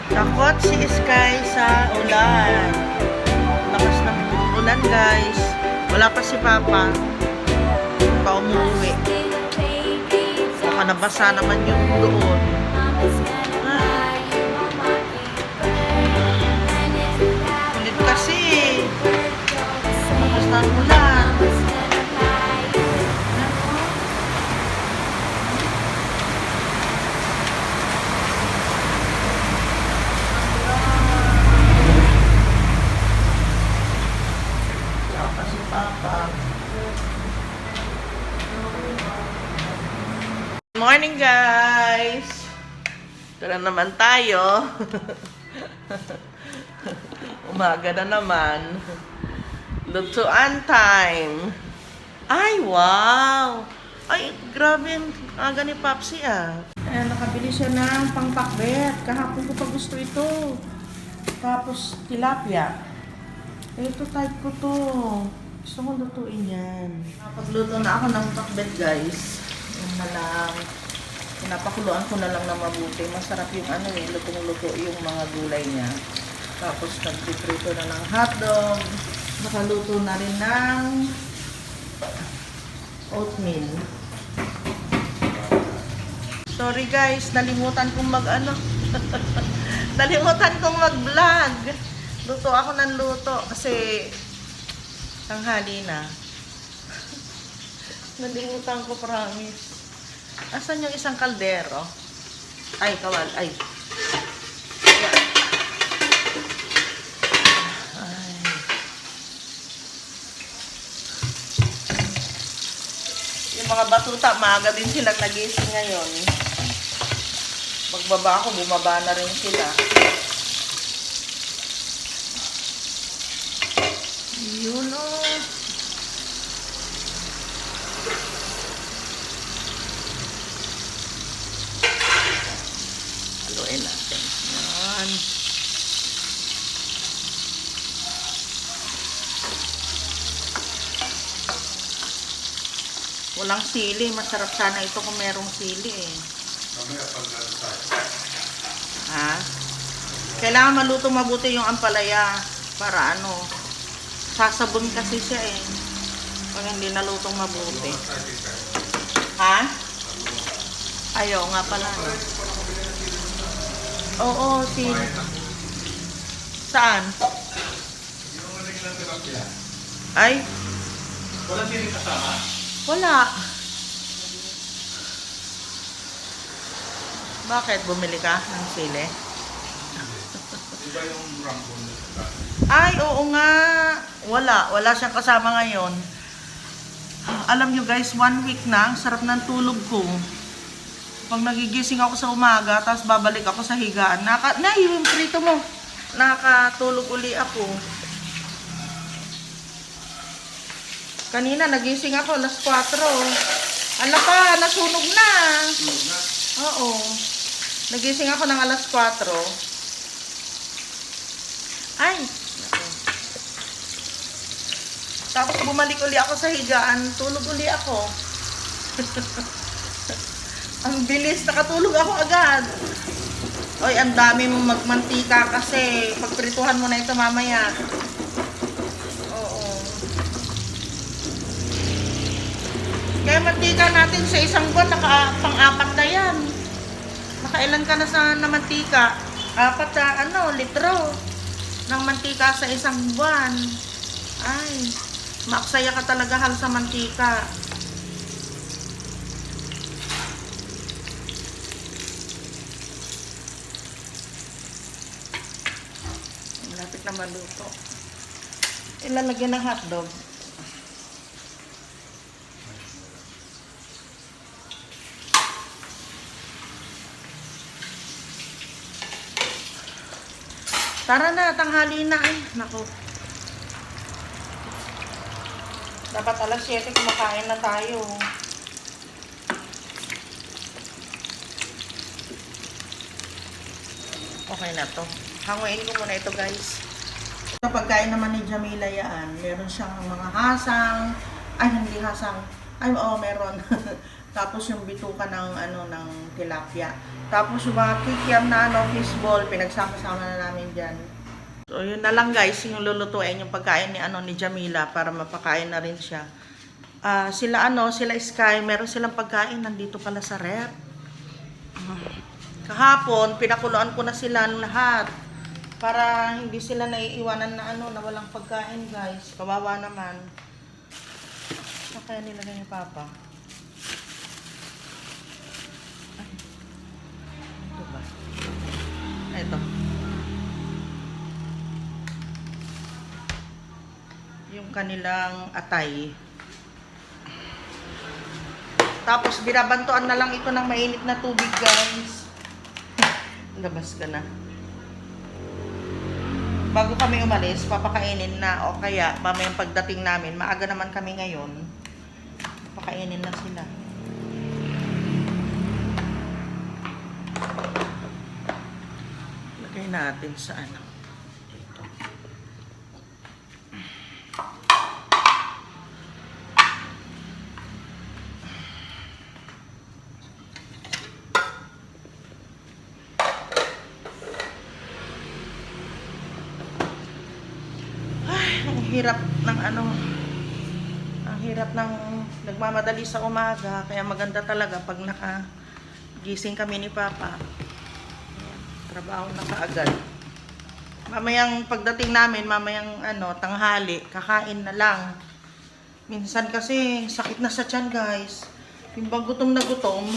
Takot si Sky sa ulan. Lakas ng ulan, guys. Wala pa si Papa. Pa umuwi. Baka nabasa naman yung doon. Kulit kasi. Lakas ng ulan. Morning, guys! Tara naman tayo. Umaga na naman. Lutuan time. Ay, wow! Ay, grabe yung aga ni Papsi, ah. Ayan, nakabili siya ng pangpakbet. Kahapon ko pa gusto ito. Tapos, tilapia. Ito, type ko to. Gusto kong lutuin yan. Napagluto na ako ng pakbet, guys. Yung na lang. Pinapakuluan ko na lang na mabuti. Masarap yung ano eh, lutong-luto yung mga gulay niya. Tapos nagpiprito na ng hotdog. Nakaluto na rin ng oatmeal. Sorry guys, nalimutan kong nalimutan kong mag-vlog. Luto ako ng luto kasi tanghali na. Nalimutan ko, promise. Asan yung isang kaldero? Ay, kawal. Ay. Ay. Yung mga batuta, maaga din silang nagising ngayon. Pagbaba ako, bumaba na rin sila. Yun o. Haluin natin. Yan. Walang sili. Masarap sana ito kung merong sili eh. Ha? Kailangan maluto mabuti yung ampalaya para ano, sasabon kasi siya eh. Pag hindi nalutong mabuti. Ha? Ayaw nga pala. Oo, sili. Saan? Ay? Wala sili kasama? Wala. Bakit? Bumili ka ng sili? Iba yung rambon na saka. Ay, oo nga. Wala. Wala siyang kasama ngayon. Alam nyo guys, 1 week na. Ang sarap ng tulog ko. Pag nagigising ako sa umaga, tapos babalik ako sa higaan. Yung prito mo. Nakatulog uli ako. Kanina, nagising ako, alas 4. Ala pa, nasunog na. Oo. Nagising ako ng alas 4. Ay. Tapos bumalik uli ako sa higaan, tulog uli ako. Ang bilis, nakatulog ako agad. Oy, ang dami mong magmantika kasi pagprituhan mo na ito mamaya. Oo. Kaya mantika natin sa isang buwan, pang-apat na yan. Nakailan ka na sa mantika? 4 na, litro ng mantika sa isang buwan. Ay, maaksaya ka talaga hal sa mantika. Malapit na maluto. Ilalagyan ng hotdog. Tara na, tanghali na eh. Naku. Dapat alas 7 kumakain na tayo. Okay na to. Hanguin ko muna ito guys. Sa pagkain naman ni Jamila yan, meron siyang mga hasang. Ay, hindi hasang. Ay, oo, meron. Tapos yung bituka ng ng tilapia. Tapos yung mga kikiam na fishball, pinagsama-sama na namin diyan. So yun na lang guys, yung lulutuin yung pagkain ni Jamila para mapakain na rin siya. Sila Sky, meron silang pagkain nandito pala sa rep. Kahapon pinakuluan ko na sila lahat para hindi sila naiiwanan na na walang pagkain guys. Kawawa naman. Saan kaya nilagay ni Papa? Ito ba? Ito. Yung kanilang atay. Tapos binabantuan na lang ito ng mainit na tubig guys. Labas ka na. Bago kami umalis, papakainin na o kaya mamayang pagdating namin, maaga naman kami ngayon, papakainin na sila. Lagay natin sa dito. Hirap ng ang hirap ng nagmamadali sa umaga, kaya maganda talaga pag nakagising kami ni Papa. Ayan, trabaho na kaagad. Mamayang pagdating namin, mamayang tanghali, kakain na lang. Minsan kasi sakit na sa tiyan guys. Timbang gutom na gutom.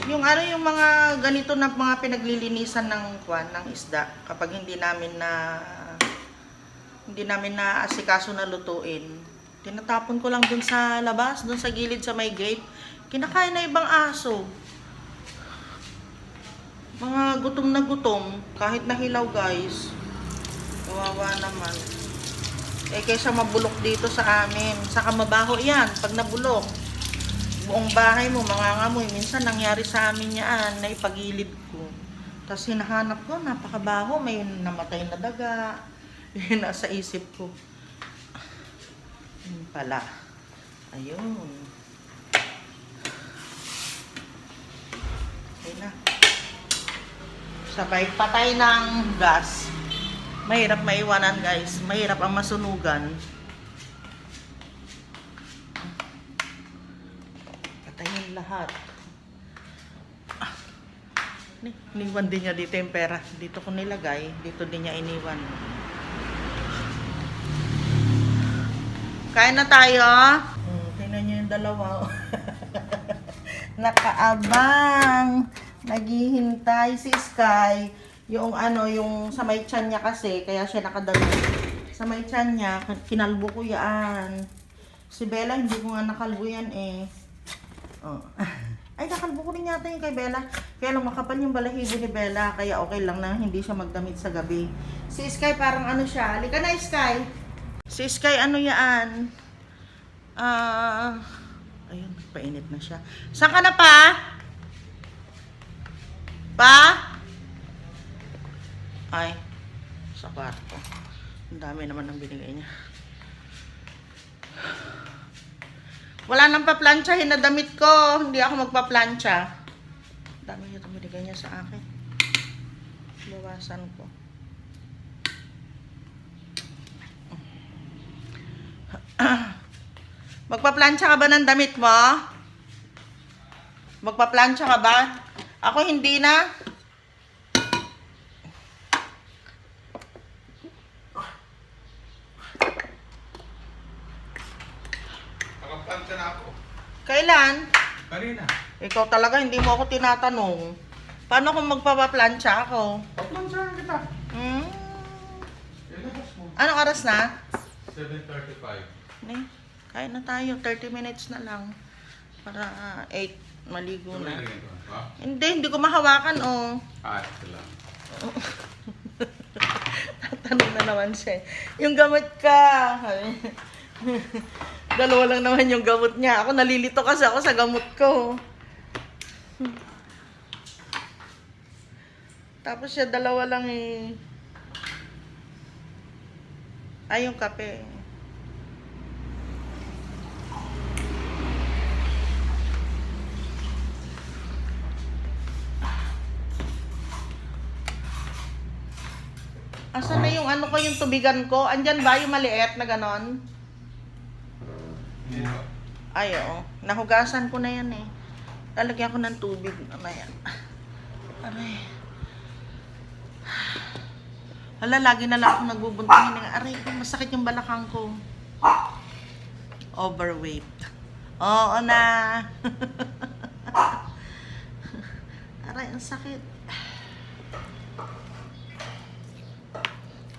Yung yung mga ganito na mga pinaglilinisan ng isda kapag hindi namin na asikaso na lutuin. Tinatapon ko lang dun sa labas, dun sa gilid sa may gate. Kinakain na ibang aso. Mga gutom na gutom, kahit nahilaw guys. Kawawa naman. Kaysa mabulok dito sa amin. Saka mabaho yan pag nabulok. Buong bahay mo, mangangamoy. Minsan nangyari sa amin yan, na ipagilid ko. Tapos hinahanap ko, napakabaho, may namatay na daga. Yun nasa isip ko. Yun pala. Ayun. Okay na. Sabay patay ng gas. Mahirap maiwanan guys. Mahirap ang masunugan. Patayin lahat. Iniwan din niya dito yung pera. Dito ko nilagay. Dito din niya iniwan. Kain na tayo. Tingnan niyo yung dalawa. Nakaabang. Naghihintay si Sky. Yung yung sa may tiyan niya kasi. Kaya siya nakadalo. Sa may tiyan niya. Kinalbo ko yan. Si Bella, hindi ko nga nakalbo yan eh. Oh. Ay, nakalbo ko rin yata yung kay Bella. Kaya lang makapal yung balahibo ni Bella. Kaya okay lang na hindi siya magdamit sa gabi. Si Sky parang siya. Halika na Sky. Si Sky yan? Ayun, painit na siya. Saan ka na pa? Pa? Ay, sa kwarto. Ang dami naman ng binigay niya. Wala nang paplansyahin na damit ko. Hindi ako magpaplansya. Dami niya itong binigay niya sa akin. Bawasan ko. Magpaplansya ka ba ng damit mo? Magpaplansya ka ba? Ako hindi na. Nakaplansya na ako. Kailan? Kanina. Ikaw talaga, hindi mo ako tinatanong. Paano kung magpapaplansya ako? Paplansyahan kita. Ilabas mo. Anong oras na? 7:35. Kain na tayo. 30 minutes na lang. Para 8 maligo na. Hindi ko mahawakan Ito lang. Tatanong na naman siya. Yung gamot ka. Dalawa lang naman yung gamot niya. Ako nalilito kasi ako sa gamot ko. Tapos siya dalawa lang eh. Ay, yung kape. Asan na yung ano ko, yung tubigan ko? Andyan ba yung maliit na ganon? Hindi ba? Ay, oo. Nahugasan ko na yan eh. Lalagyan ko ng tubig. Mamaya. Aray. Hala, lagi na lang ako nagbubuntingin. Aray ko, masakit yung balakang ko. Overweight. Oo na. Aray, ang sakit.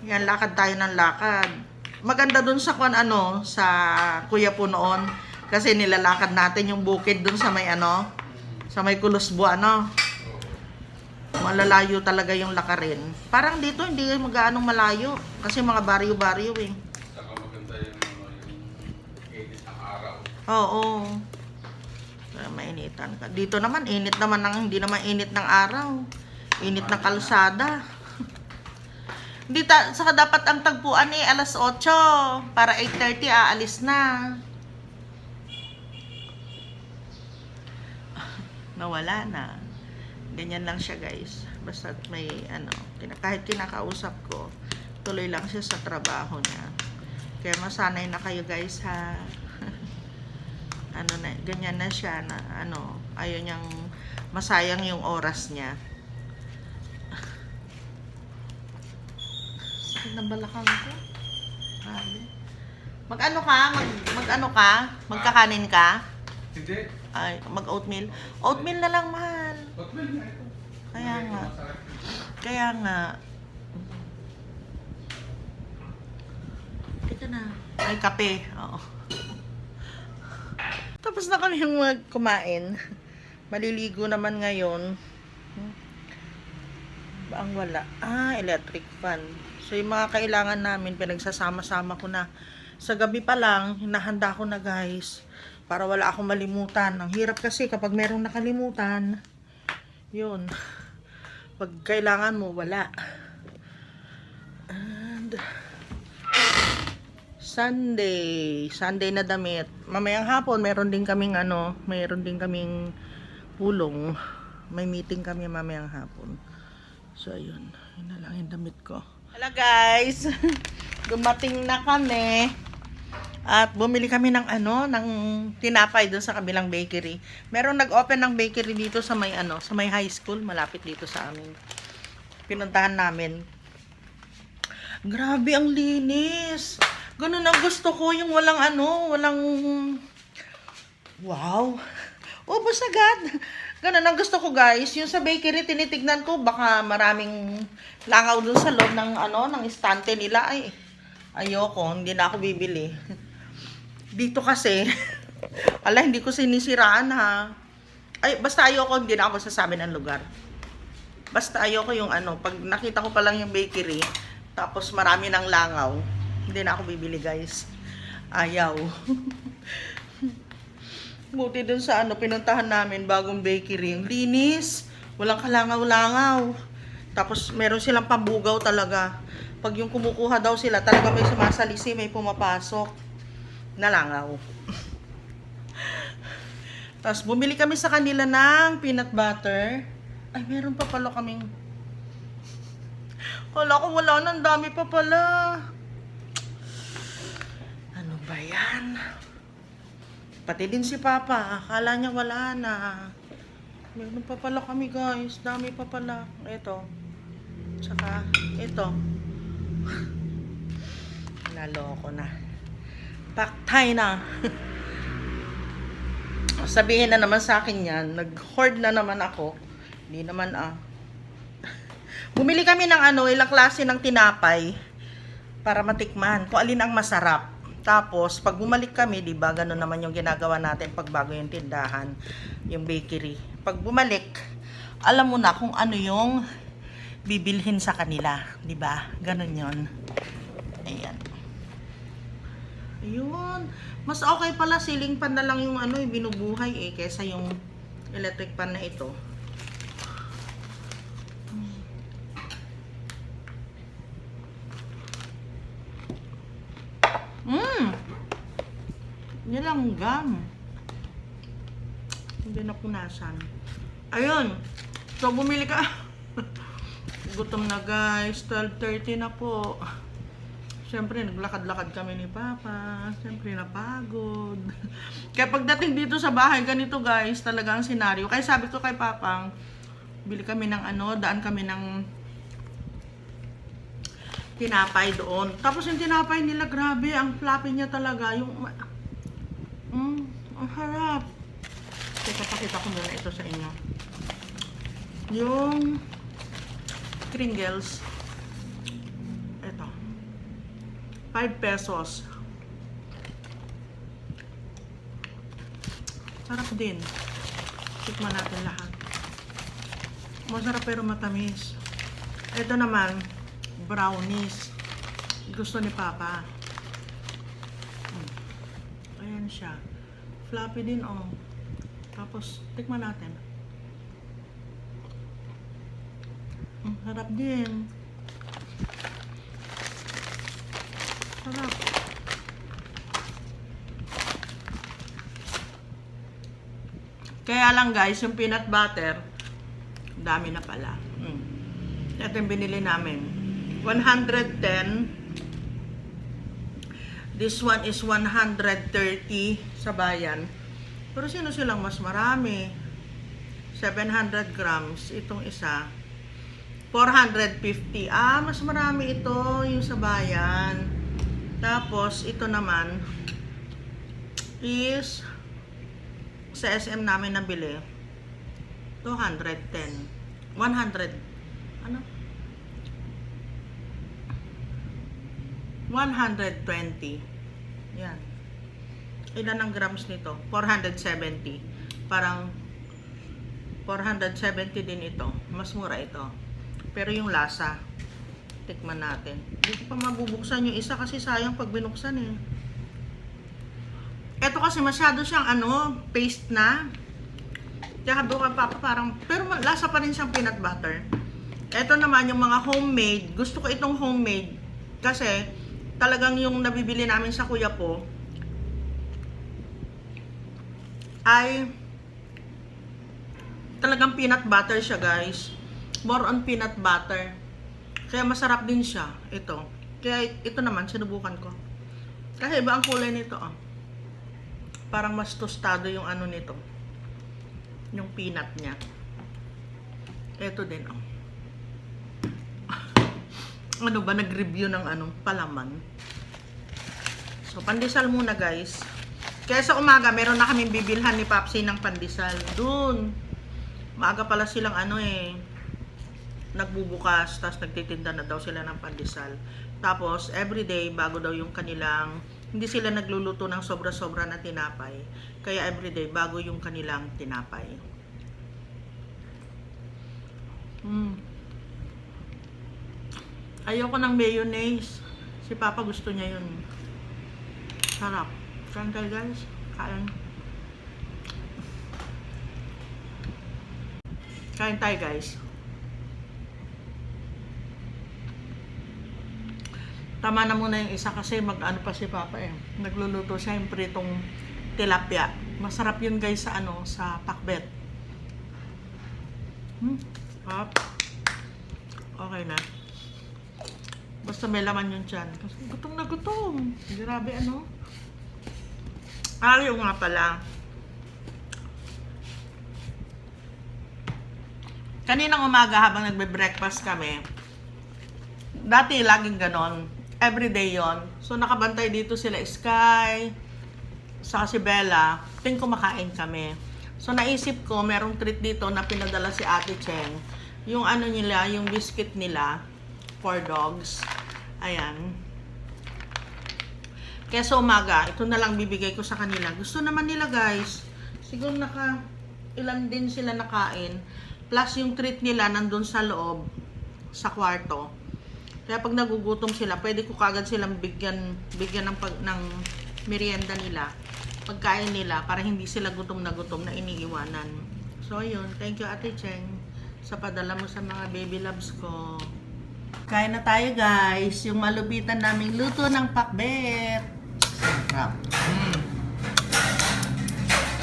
Yan, lakad tayo ng lakad. Maganda dun sa sa Kuya po noon. Kasi nilalakad natin yung bukid dun sa may sa may Kulusbo Malalayo talaga yung lakarin. Parang dito hindi magaanong malayo. Kasi mga baryo-baryo eh. Saka maganda yung init ng araw. Oo. Kaya mainitan ka. Dito naman, init naman hindi naman init ng araw. Init ng kalsada. Saka dapat ang tagpuan alas 8 para 8:30 aalis na. Nawala na. Ganyan lang siya, guys. Basta may kahit kinakausap ko, tuloy lang siya sa trabaho niya. Kaya masanay na kayo, guys, ha. Ganyan na siya na ayaw niyang masayang yung oras niya. Ng balakang ko. Grabe. Magkakanin ka? Hindi. Ay, mag-oatmeal. Oatmeal na lang, mahal. Oatmeal nga ito. Kaya Hindi, nga. masarap. Kaya nga. Ito na. Ay, kape. Oo. Tapos na kami kumain. Maliligo naman ngayon. Ang wala. Electric fan. So, yung mga kailangan namin, pinagsasama-sama ko na. Sa gabi pa lang, hinahanda ko na, guys. Para wala akong malimutan. Ang hirap kasi kapag merong nakalimutan, yun. Pag kailangan mo, wala. And, Sunday na damit. Mamayang hapon, meron din kaming pulong. May meeting kami mamayang hapon. So, ayun. Yun na lang yung damit ko. Hello, guys. Dumating na kami. At bumili kami ng tinapay doon sa kabilang bakery. Meron nag-open ng bakery dito sa may sa may high school, malapit dito sa amin. Pinuntahan namin. Grabe ang linis. Ganun ang gusto ko, yung walang wow. Ubos agad. Ganun ang gusto ko, guys. Yung sa bakery, tinitignan ko, baka maraming langaw dun sa loob ng ng estante nila. Ay, ayoko, hindi na ako bibili. Dito kasi, hindi ko sinisiraan, ha. Ay, basta ayoko, hindi na ako masasabi ng lugar. Basta ayoko yung pag nakita ko pa lang yung bakery, tapos marami ng langaw, hindi na ako bibili, guys. Ayaw. Buti dun sa pinuntahan namin, bagong bakery. Ang linis. Walang kalangaw-langaw. Tapos meron silang pambugaw talaga. Pag yung kumukuha daw sila, talaga may sumasalisi, may pumapasok na langaw. Tapos bumili kami sa kanila ng peanut butter. Ay, meron pa pala kaming... Wala ko, wala na. Ang dami pa pala. Ano ba yan? Pati din si Papa, akala niya wala na. Meron pa pala kami, guys. Dami pa pala. Ito. Tsaka, ito. Naloko na. Paktay na. Sabihin na naman sa akin yan, nag-hoard na naman ako. Hindi naman Bumili kami ng ilang klase ng tinapay para matikman kung alin ang masarap. Tapos, pag bumalik kami, di ba, gano'n naman yung ginagawa natin pag bago yung tindahan, yung bakery. Pag bumalik, alam mo na kung ano yung bibilhin sa kanila, di ba? Gano'n yun. Ayan. Ayun. Mas okay pala, ceiling fan na lang yung yung binubuhay kaysa yung electric fan na ito. gum. Hindi na punasan. Ayun. So, bumili ka. Gutom na guys. 12:30 na po. Siyempre, naglakad-lakad kami ni Papa. Siyempre, napagod. Kaya pagdating dito sa bahay, ganito guys, talaga ang senaryo. Kaya sabi ko kay Papa, bili kami ng daan kami ng tinapay doon. Tapos yung tinapay nila, grabe, ang fluffy niya talaga. Yung, ang harap. Teka, pakita ko muna ito sa inyo. Yung Pringles. Ito. 5 pesos. Sarap din. Tikman natin lahat. Masarap pero matamis. Ito naman, brownies. Gusto ni Papa. Ayan siya. Fluffy din, oh. Tapos, tikman natin. Sarap din. Sarap. Kaya lang guys, yung peanut butter, dami na pala. Ito yung binili namin. 110. This one is 130 sa bayan. Pero sino silang mas marami? 700 grams. Itong isa. 450. Mas marami ito yung sa bayan. Tapos, ito naman is sa SM namin nabili. 210. 100. Ano? 120. Yan. Ilan ang grams nito? 470. Parang 470 din ito. Mas mura ito. Pero yung lasa, tikman natin. Hindi ko pa mabubuksan yung isa kasi sayang pag binuksan eh. Ito kasi masyado siyang paste na. Kaya buka pa parang, pero lasa pa rin siyang peanut butter. Ito naman yung mga homemade. Gusto ko itong homemade kasi talagang yung nabibili namin sa Kuya Po ay talagang peanut butter siya guys. More on peanut butter. Kaya masarap din siya. Ito. Kaya ito naman, sinubukan ko. Kasi iba ang kulay nito. Parang mas tostado yung nito. Yung peanut niya. Ito din. Ano ba? Nag-review ng palaman. So, pandesal muna guys. Kaya sa umaga, meron na kaming bibilhan ni Papsi ng pandesal. Dun. Maaga pala silang nagbubukas, tapos nagtitinda na daw sila ng pandesal. Tapos, everyday, bago daw yung kanilang, hindi sila nagluluto ng sobra-sobra na tinapay. Kaya everyday, bago yung kanilang tinapay. Ayoko ng mayonnaise. Si Papa gusto niya yun. Sarap. Kain tayo guys. Kain. Kain tayo guys. Tama na muna yung isa kasi pa si Papa nagluluto siya yung pritong tilapia. Masarap yun guys sa sa pakbet. Okay na. Basta may laman yun dyan. Kasi gutom na gutom. Grabe Ayaw nga pala. Kaninang umaga habang nagbe-breakfast kami, dati laging ganon. Everyday yon. So nakabantay dito sila Sky, sa si Bella, kumakain kami. So naisip ko, merong treat dito na pinadala si Ate Cheng. Yung nila, yung biscuit nila for dogs. Ayan. Kaya sa umaga, ito na lang bibigay ko sa kanila. Gusto naman nila guys. Siguro ilan din sila nakain. Plus yung treat nila nandun sa loob, sa kwarto. Kaya pag nagugutom sila, pwede ko kagad silang bigyan ng merienda nila, pagkain nila, para hindi sila gutom na iniiwanan. So yun, thank you Ate Cheng sa padala mo sa mga baby loves ko. Kain na tayo guys, yung malupitan naming luto ng pakbet. Sarap.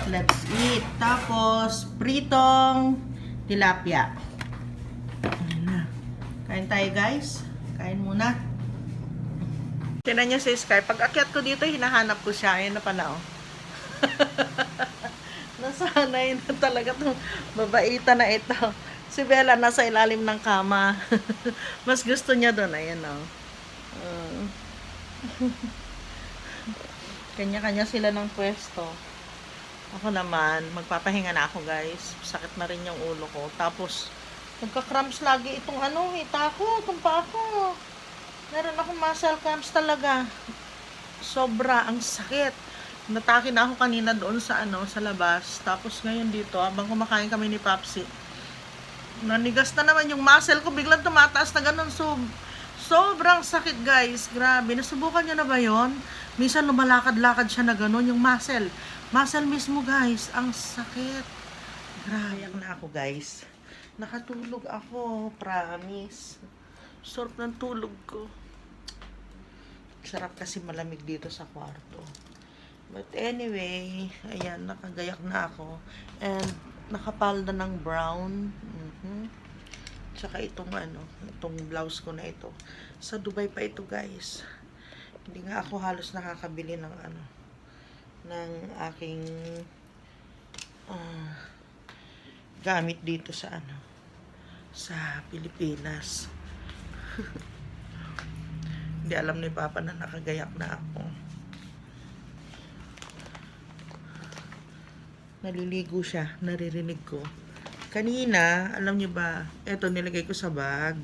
Let's eat. Tapos, pritong tilapia. Ayan na. Kain tayo, guys. Kain muna. Tinan niyo si Sky. Pag akyat ko dito, hinahanap ko siya. Ayan na pala, oh. Nasanay na talaga itong babaita na ito. Si Bella nasa ilalim ng kama. Mas gusto niya doon. Ayan, oh. Kanya-kanya sila ng pwesto. Ako naman, magpapahinga na ako, guys. Sakit na rin yung ulo ko. Tapos, nagka-cramps lagi itong hita ko, itong paa ko. Meron akong muscle cramps talaga. Sobra, ang sakit. Natake na ako kanina doon sa sa labas. Tapos ngayon dito, habang kumakain kami ni Papsi, nanigas na naman yung muscle ko, biglang tumataas na ganun. Sobrang sakit, guys. Grabe. Nasubukan niyo na ba yon? Minsan lumalakad-lakad siya na ganun. Yung muscle. Muscle mismo, guys. Ang sakit. Grabe. Iyak na ako, guys. Nakatulog ako. Promise. Sarap ng tulog ko. Sarap kasi malamig dito sa kwarto. But anyway, ayan, nakagayak na ako. And nakapalda ng brown. Tsaka itong itong blouse ko na ito. Sa Dubai pa ito, guys. Hindi nga ako halos nakakabili ng ng aking gamit dito sa sa Pilipinas. Hindi alam ni Papa na nakagayak na ako. Naliligo siya, naririnig ko. Kanina, alam niyo ba, eto nilagay ko sa bag.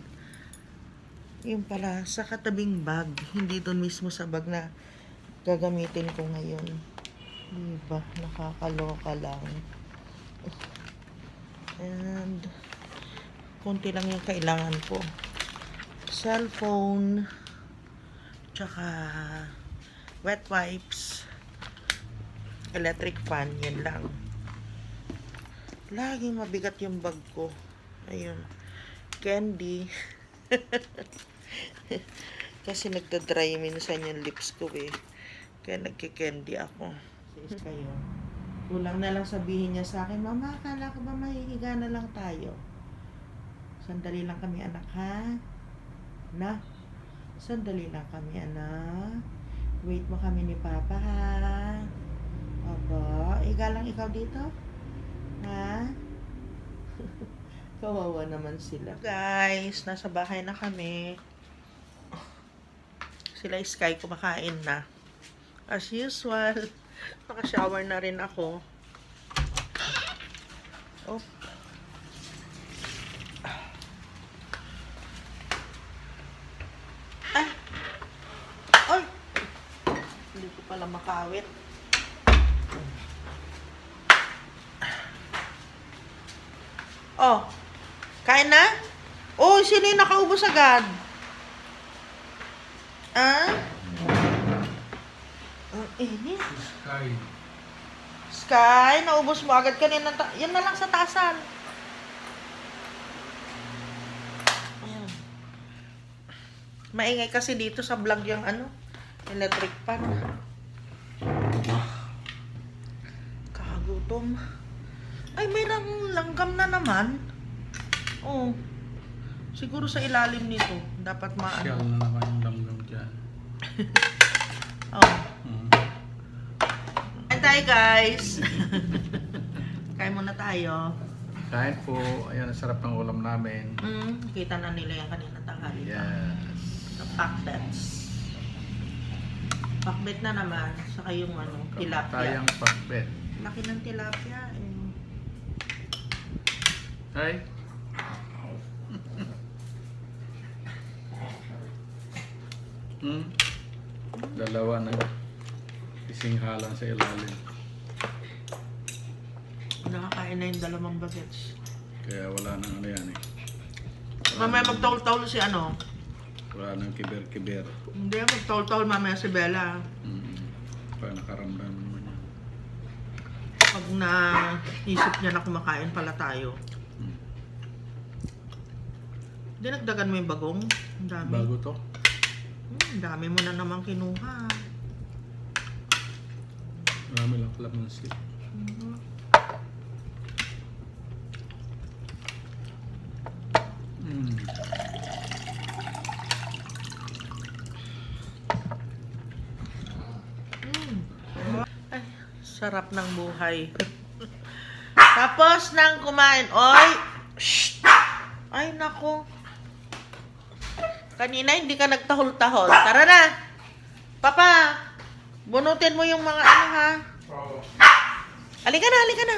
Yung pala, sa katabing bag, hindi doon mismo sa bag na gagamitin ko ngayon. Diba? Nakakaloka lang. And, konti lang yung kailangan ko. Cellphone, tsaka wet wipes, electric fan, yan lang. Laging mabigat yung bag ko. Ayun. Candy. Kasi nagda-dry minsan yung lips ko eh. Kaya nagki-candy ako. Sis kayo. Kulang na lang sabihin niya sa akin, Mama, akala ko ba mahihiga na lang tayo? Sandali lang kami, anak, ha? Na? Sandali lang kami, anak. Wait mo kami ni Papa, ha? Aba, higa lang ikaw dito? Ha? Kawawa naman sila. Guys, nasa bahay na kami. Sila Sky kumakain na. As usual. Naka-shower na rin ako. Oh. Ah. Ay. Hindi ko pala makawit. Oh. Kain na? Oh, sino yung nakaubos agad? Ah? Ang init. Sky. Sky, naubos mo agad kanina. Yan na lang sa tasan. Ayan. Maingay kasi dito sa vlog yung electric pan. Kakagutom. Ay, mayroong langgam na naman. Oh. Siguro sa ilalim nito. Dapat Shell na naman yung langgam dyan. Oh. Kain tayo, guys. Kain muna tayo. Kain po. Ayan, ang sarap ng ulam namin. Kita na nila yan kanina tanghali. Yes. Sa pakbets. Pakbet na naman. Saka yung tilapia. Tayang pakbet. Laki ng tilapia. Ay. Dalawa na isinghalan sa ilalim. Nakakain na yung dalawang bagets. Kaya wala nang yan eh. Mamaya magtaul-taul si Wala nang kiber-kiber. Hindi, magtaul-taul mamaya si Bella. Para nakaramdam naman yan. Pag naisip niya na kumakain pala tayo. Dinagdagan mo yung bagong? Ang dami. Bago to? Ang dami mo na naman kinuha. Marami lang kalamansi. Mm. Ay, sarap ng buhay. Tapos nang kumain, oy! Shh! Ay, nako. Kanina hindi ka nagtahol-tahol. Tara na! Papa! Bunutin mo yung mga ano ha. Oo. Halika na, halika na.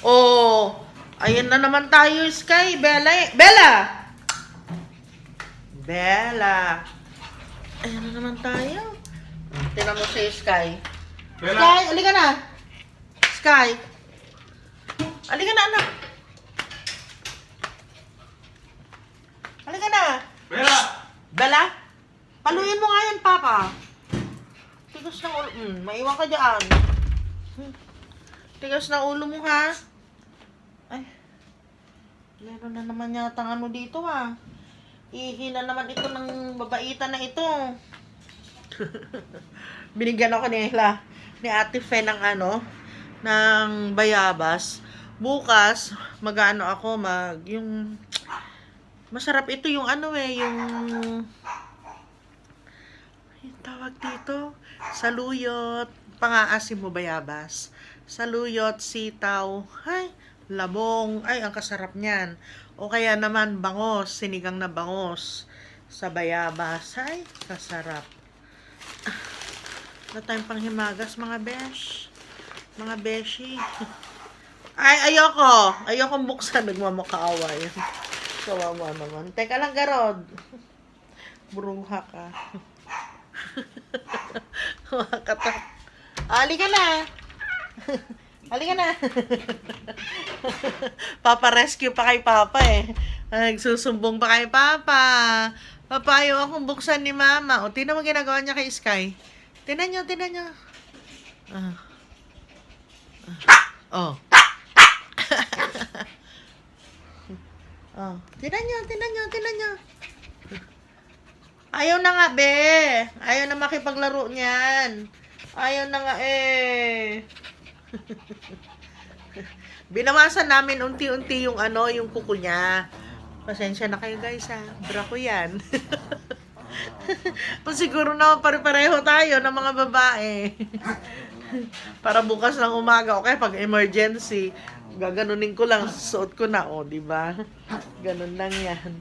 Oh, ayan na naman tayo, Sky. Bella! Bella! Bella! Ayan na naman tayo. Tingnan mo si Sky. Bella! Sky, halika na. Sky. Halika na, anak. Halika na. Bella! Bella, paluin mo nga yan, Papa. Tigas ng ulo. Maiwan ka dyan. Tigas ng ulo mo, ha? Ay. Meron na naman yata ano dito, ha? Ihina naman ito ng babaitan na ito. Binigyan ako ni Ate Fe ng ano, ng bayabas. Bukas, mag-ano ako, yung masarap ito yung ano yung tawag dito, saluyot, pang-aasim mo bayabas. Saluyot, sitaw, ay, labong, ay, ang kasarap niyan. O kaya naman bangos, sinigang na bangos sa bayabas. Ay, kasarap. Wala tayong panghimagas, mga besh. Mga beshi. Ay, ayokong buksan, nagmamakaaway. Kawawa naman. Teka lang, Garod. Bruha ka. Makatak. Halika na. Halika na. Papa-rescue pa kay Papa eh. Nagsusumbong pa kay Papa. Papa, ayaw akong buksan ni Mama. O, tinan mo ginagawa niya kay Sky. Tinan nyo. Oh. Oh, tinan nyo. Ayaw na nga, be. Ayaw na makipaglaro niyan. Ayaw na nga, eh. Binawasan namin unti-unti yung yung kuko niya. Pasensya na kayo, guys, ha. Bra ko yan. Kung siguro naman pare-pareho tayo ng mga babae. Para bukas ng umaga, okay, pag emergency, gaganunin ko lang, suot ko na, di ba? Ganun lang yan.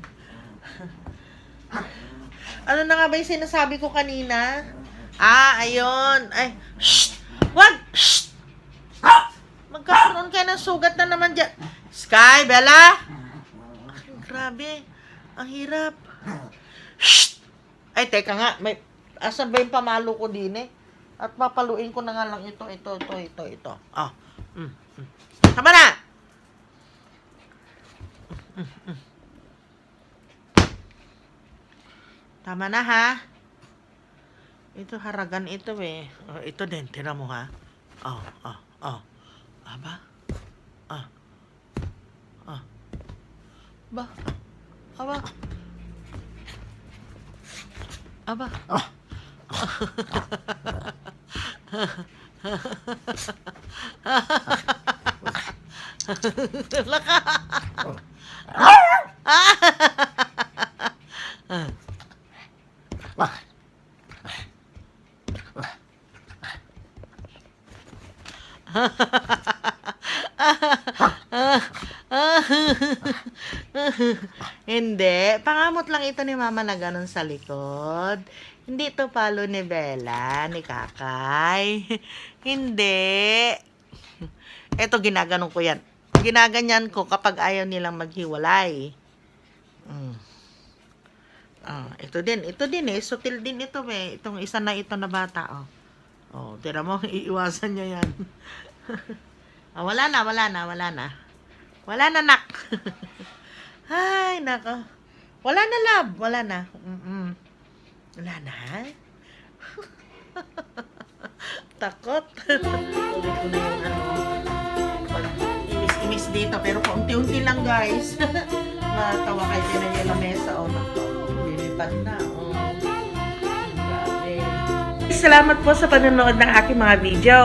Ano na nga ba yung sinasabi ko kanina? Ayun. Ay, shh! Wag! Shh! Magkakaroon kayo ng sugat na naman dyan. Sky, Bella! Ay, grabe. Ang hirap. Shh! Ay, teka nga. Asan ba yung pamalo ko din eh? At papaluin ko na nga lang ito. Oh. Tama na! Tama na, ha? Ito, haragan ito eh. Oh, ito din, tira mo, ha? Oh. Aba? Ba? Aba? Laka. Hindi. Pangamot lang ito ni Mama na ganun sa likod. Hindi ito palo ni Bella, ni Kakay. Hindi. Ito, ginaganon ko yan. Ginaganyan ko kapag ayaw nilang maghiwalay. Ito din eh. Sutil din ito eh. Itong isa na ito na bata, oh. Oh, tira mo, iiwasan niya yan. Wala na. Wala na, nak. Ay, nako. Wala na, love. Wala na. Wala na, ha? Takot. Ulit ko na yung imis dito. Pero paunti-unti lang, guys. Matawa kayo din na yung lamesa. Oh, nako. Lilipad na. Oh. Grabe. salamat po sa panonood ng aking mga video.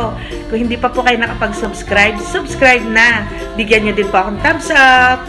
Kung hindi pa po kayo nakapag-subscribe, subscribe na. Bigyan nyo din po akong thumbs up.